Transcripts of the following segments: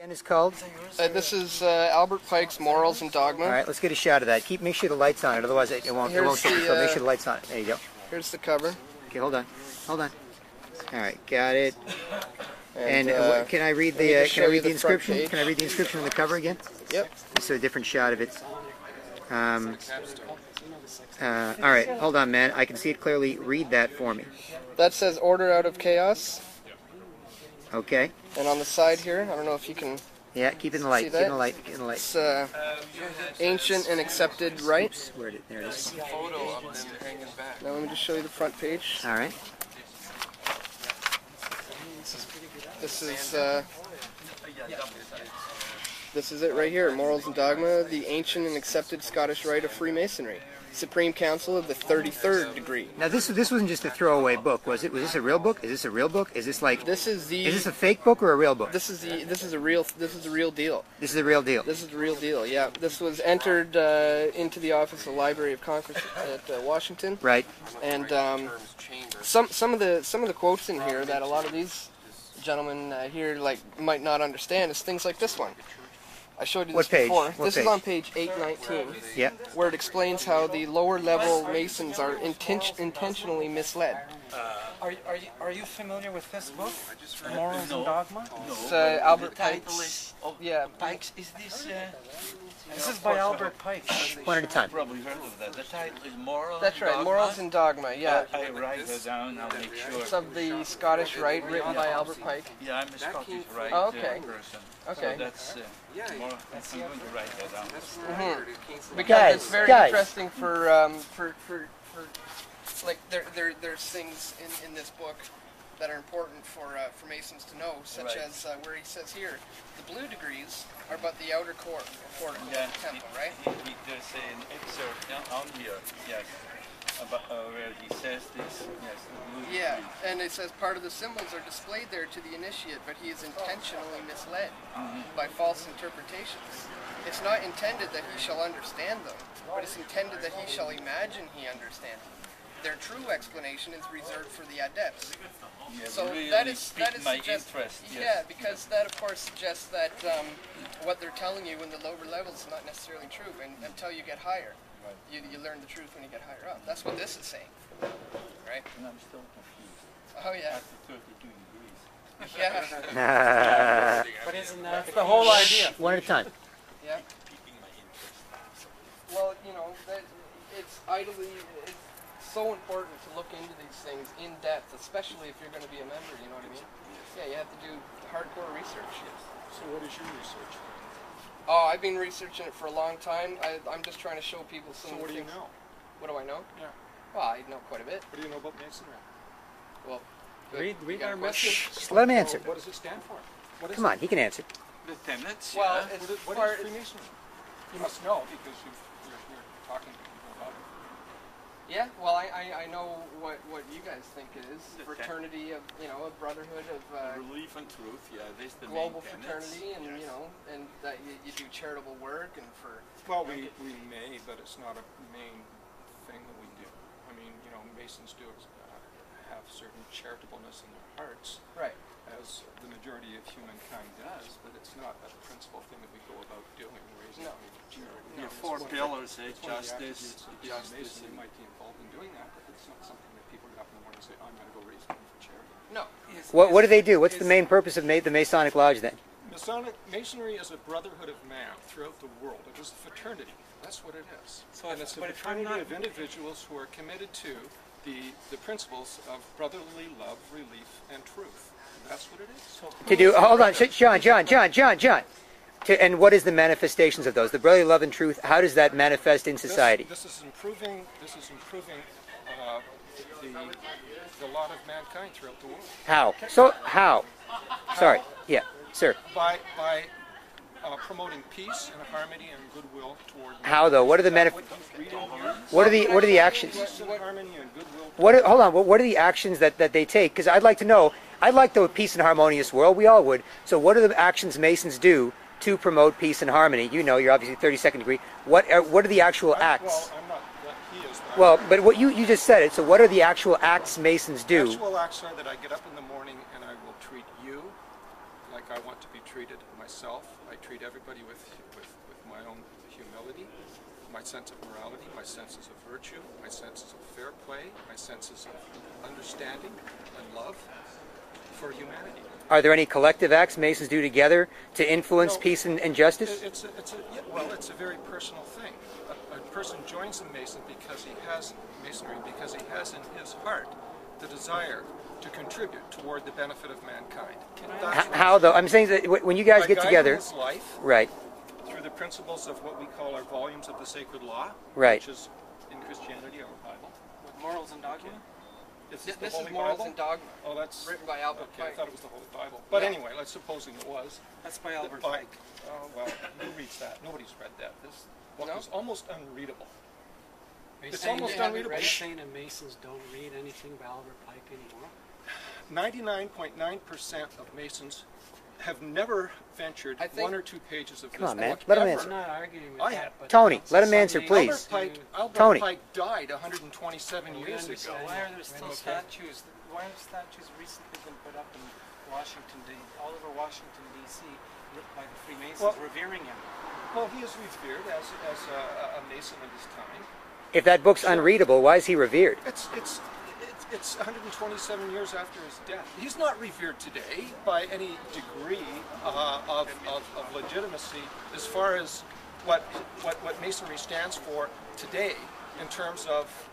And is called? This is Albert Pike's Morals and Dogma. All right, let's get a shot of that. Make sure the light's on it, otherwise it won't show. So make sure the light's on it. There you go. Here's the cover. Okay, hold on. All right, got it. And can I read the inscription? Can I read the inscription on the cover again? Yep. Just a different shot of it. All right, hold on, man. I can see it clearly. Read that for me. That says "Order out of chaos." Okay. And on the side here, I don't know if you can. Yeah, keep in the light. Keep in the light. Keep in the light. It's ancient and accepted right. Oops, where did there it is. Now let me just show you the front page. All right. This is it right here. Morals and Dogma, the ancient and accepted Scottish rite of Freemasonry. Supreme Council of the 33rd degree. Now this wasn't just a throwaway book, was it? Was this a real book? Is this a real book? Is this like Is this a fake book or a real book? This is a real deal. This is the real deal. This is the real deal. Yeah. This was entered into the office of the Library of Congress at Washington. Right. And some of the quotes in here that a lot of these gentlemen here might not understand is things like this one. I showed you this before. This is on page 819, where it explains how the lower level Masons are intentionally misled. Are you familiar with this book, Morals and Dogma? It's Albert Pike's. Yeah. Pike's. Is this? This is by Albert Pike. One at a time. Probably heard of that. The title is Morals. That's right, Morals and Dogma. Yeah. I write that down. I'll make sure. It's of the Scottish Rite, written by Albert Pike. Yeah, I'm a Scottish Rite person. Okay. So that's more. I'm going to write that down. Because it's very interesting for like there's things in this book that are important for Masons to know, such as where he says here, the blue degrees are but the outer core of the temple, right? There's an excerpt on here, yes, about, where he says this, yes. The blue degrees. And it says part of the symbols are displayed there to the initiate, but he is intentionally misled by false interpretations. It's not intended that he shall understand them, but it's intended that he shall imagine he understands them. Their true explanation is reserved for the adepts. Yeah, so really that is my interest. Yes. Yeah, because that of course suggests that what they're telling you in the lower levels is not necessarily true, and until you get higher, you learn the truth when you get higher up. That's what this is saying, right? And I'm still confused. Oh yeah. After 32 degrees. Yeah. But isn't that the whole idea? One at a time. Yeah. Well, you know, it's so important to look into these things in depth, especially if you're going to be a member, you know what I mean? Yeah, you have to do hardcore research. So what is your research? Oh, I've been researching it for a long time. I'm just trying to show people some So what do you things. know? What do I know? Yeah. Well, I know quite a bit. What do you know about Masonry? Well, read our message. Just let him answer. What does it stand for? What is Come on, he can answer. The tenets, well, yeah. it's what is Freemasonry? You must know because you're talking to people about it. Yeah, well, I know what you guys think it is. Fraternity of, a brotherhood of Relief and truth, yeah, this the global main fraternity, and tenets. and that you do charitable work and for. Well, we may, but it's not a main thing that we do. I mean, Masons do have certain charitableness in their hearts, Right. as the majority of humankind does, but it's not a principal thing that we go about doing, raising charity. Your four pillars, justice, Mason, you might be involved in doing that, but it's not something that people get up in the morning and say, I'm going to go raise money for charity. No. What do they do? What's the main purpose of the Masonic Lodge then? Masonry is a brotherhood of man throughout the world. It is a fraternity. That's what it is. And it's a fraternity of individuals who are committed to the principles of brotherly love, relief, and truth. That's what it is. Hold on, John. And what is the manifestations of those? The brotherly love and truth, how does that manifest in society? This is improving the lot of mankind throughout the world. How? So, how? Sorry. Yeah, sir. By promoting peace and harmony and goodwill toward men. How though? What are the What are the actions? Peace and harmony and goodwill. Hold on. What are the actions that they take? Because I'd like to know. I'd like the peace and harmonious world. We all would. So, what are the actions Masons do to promote peace and harmony? You're obviously 32nd degree. What are the actual acts? Well, I'm not. He is. Well, but what you just said it. So, what are the actual acts Masons do? The actual acts are that I get up in the morning and I will treat you like I want to be treated, my myself. I treat everybody with my own humility, my sense of morality, my senses of virtue, my senses of fair play, my senses of understanding and love for humanity. Are there any collective acts Masons do together to influence peace and justice? It's a very personal thing. A person joins a Mason because he has Masonry, because he has in his heart the desire to contribute toward the benefit of mankind. How though? I'm saying that when you guys get together, his life, right, through the principles of what we call our volumes of the sacred law, right, which is in Christianity our Bible. With morals and dogma? This is Morals Bible? and Dogma. Oh, that's written by Albert Pike. I thought it was the Holy Bible. But anyway, let's supposing it was. That's by Albert Pike. Oh, well, who reads that? Nobody's read that. This book is almost unreadable. It's almost unreadable. Are you saying that Masons don't read anything by Albert Pike anymore? 99.9% of Masons have never ventured 1 or 2 pages of this book. Come on, man. Let him answer. I'm not arguing with that, but Tony, let him answer, please. Albert Pike died 127 years ago. Why are there still statues? Why have statues recently been put up in Washington, all over Washington, D.C., by the Freemasons, revering him? Well, he is revered as a Mason of his time. If that book's unreadable, why is he revered? It's 127 years after his death. He's not revered today by any degree of legitimacy as far as what Masonry stands for today in terms of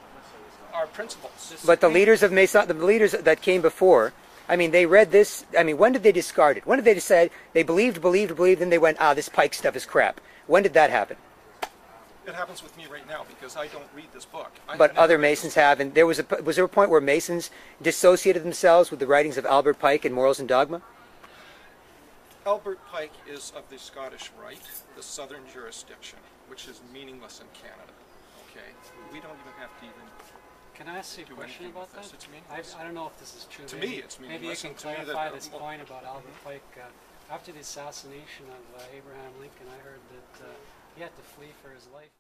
our principles. But the leaders of Mason, the leaders that came before, I mean, they read this. I mean, when did they discard it? When did they decide they believed, then they went, this Pike stuff is crap? When did that happen? It happens with me right now because I don't read this book. But other Masons have, and was there a point where Masons dissociated themselves with the writings of Albert Pike and Morals and Dogma? Albert Pike is of the Scottish Rite, the southern jurisdiction, which is meaningless in Canada. Okay, we don't even have to even. Can I ask you a question about that? I don't know if this is true. To me, it's meaningless. Maybe you can clarify this point about Albert Pike. After the assassination of Abraham Lincoln, I heard that he had to flee for his life.